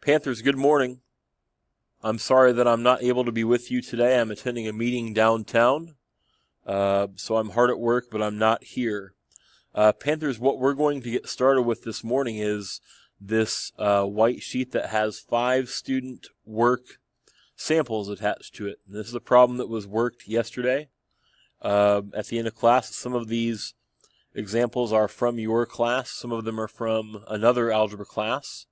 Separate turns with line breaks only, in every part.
Panthers, good morning. I'm sorry that I'm not able to be with you today. I'm attending a meeting downtown, so I'm hard at work, but I'm not here. Panthers, what we're going to get started with this morning is this white sheet that has 5 student work samples attached to it. And this is a problem that was worked yesterday at the end of class. Some of these examples are from your class. Some of them are from another algebra class.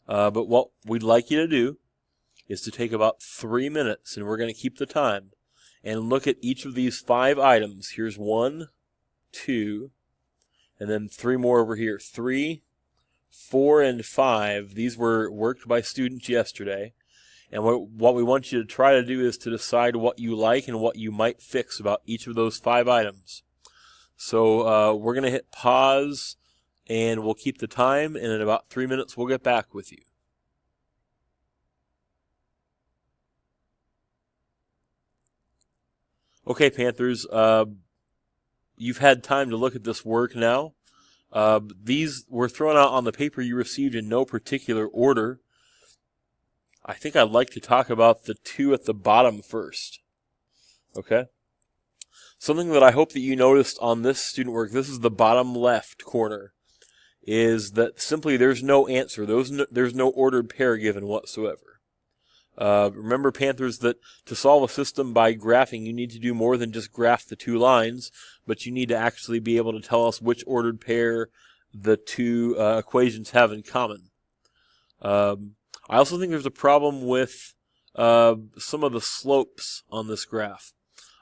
But what we'd like you to do is to take about 3 minutes, and we're going to keep the time, and look at each of these 5 items. Here's 1, 2, and then 3 more over here. 3, 4, and 5. These were worked by students yesterday. And what we want you to try to do is to decide what you like and what you might fix about each of those 5 items. So we're going to hit pause, and we'll keep the time, and in about 3 minutes we'll get back with you. Okay, Panthers, you've had time to look at this work now. These were thrown out on the paper you received in no particular order. I think I'd like to talk about the 2 at the bottom first. Okay? Something that I hope that you noticed on this student work, this is the bottom left corner, is that simply there's no answer. There's no ordered pair given whatsoever. Remember, Panthers, that to solve a system by graphing, you need to do more than just graph the 2 lines, but you need to actually be able to tell us which ordered pair the 2 equations have in common. I also think there's a problem with some of the slopes on this graph.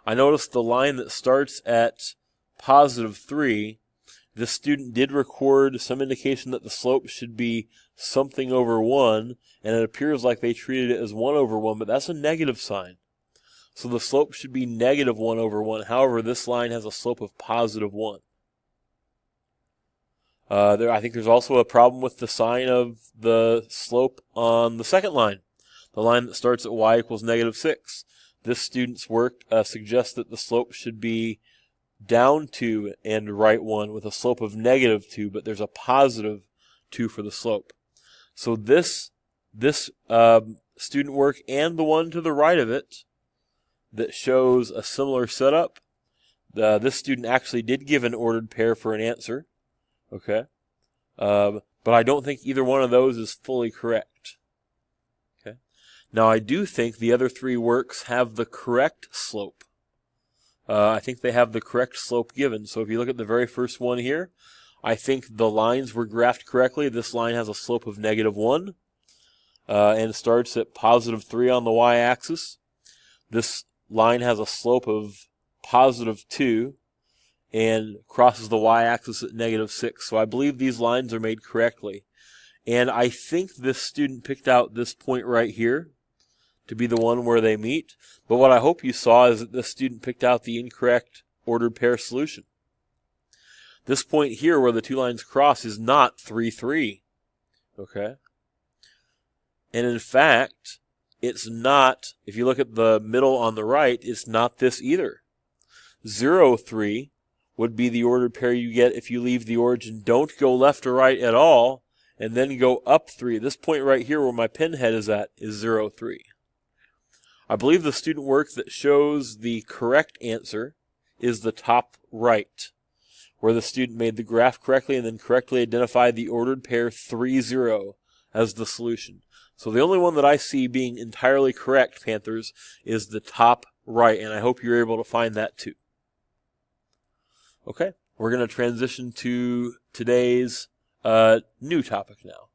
I noticed the line that starts at positive 3, this student did record some indication that the slope should be something over 1, and it appears like they treated it as 1 over 1, but that's a negative sign. So the slope should be negative 1 over 1. However, this line has a slope of positive 1. I think there's also a problem with the sign of the slope on the second line, the line that starts at y equals negative 6. This student's work suggests that the slope should be down 2 and right 1 with a slope of negative 2, but there's a positive 2 for the slope. So this student work and the one to the right of it that shows a similar setup, this student actually did give an ordered pair for an answer. Okay, but I don't think either one of those is fully correct. Okay, now I do think the other 3 works have the correct slope. I think they have the correct slope given. So if you look at the very first one here, I think the lines were graphed correctly. This line has a slope of negative 1 and starts at positive 3 on the y-axis. This line has a slope of positive 2 and crosses the y-axis at negative 6. So I believe these lines are made correctly. And I think this student picked out this point right here to be the one where they meet. But what I hope you saw is that this student picked out the incorrect ordered pair solution. This point here where the 2 lines cross is not 3, 3. Okay? And in fact, it's not, if you look at the middle on the right, it's not this either. 0, 3 would be the ordered pair you get if you leave the origin, don't go left or right at all, and then go up 3. This point right here where my pen head is at is 0, 3. I believe the student work that shows the correct answer is the top right, where the student made the graph correctly and then correctly identified the ordered pair 3, 0 as the solution. So the only one that I see being entirely correct, Panthers, is the top right, and I hope you're able to find that too. Okay, we're going to transition to today's new topic now.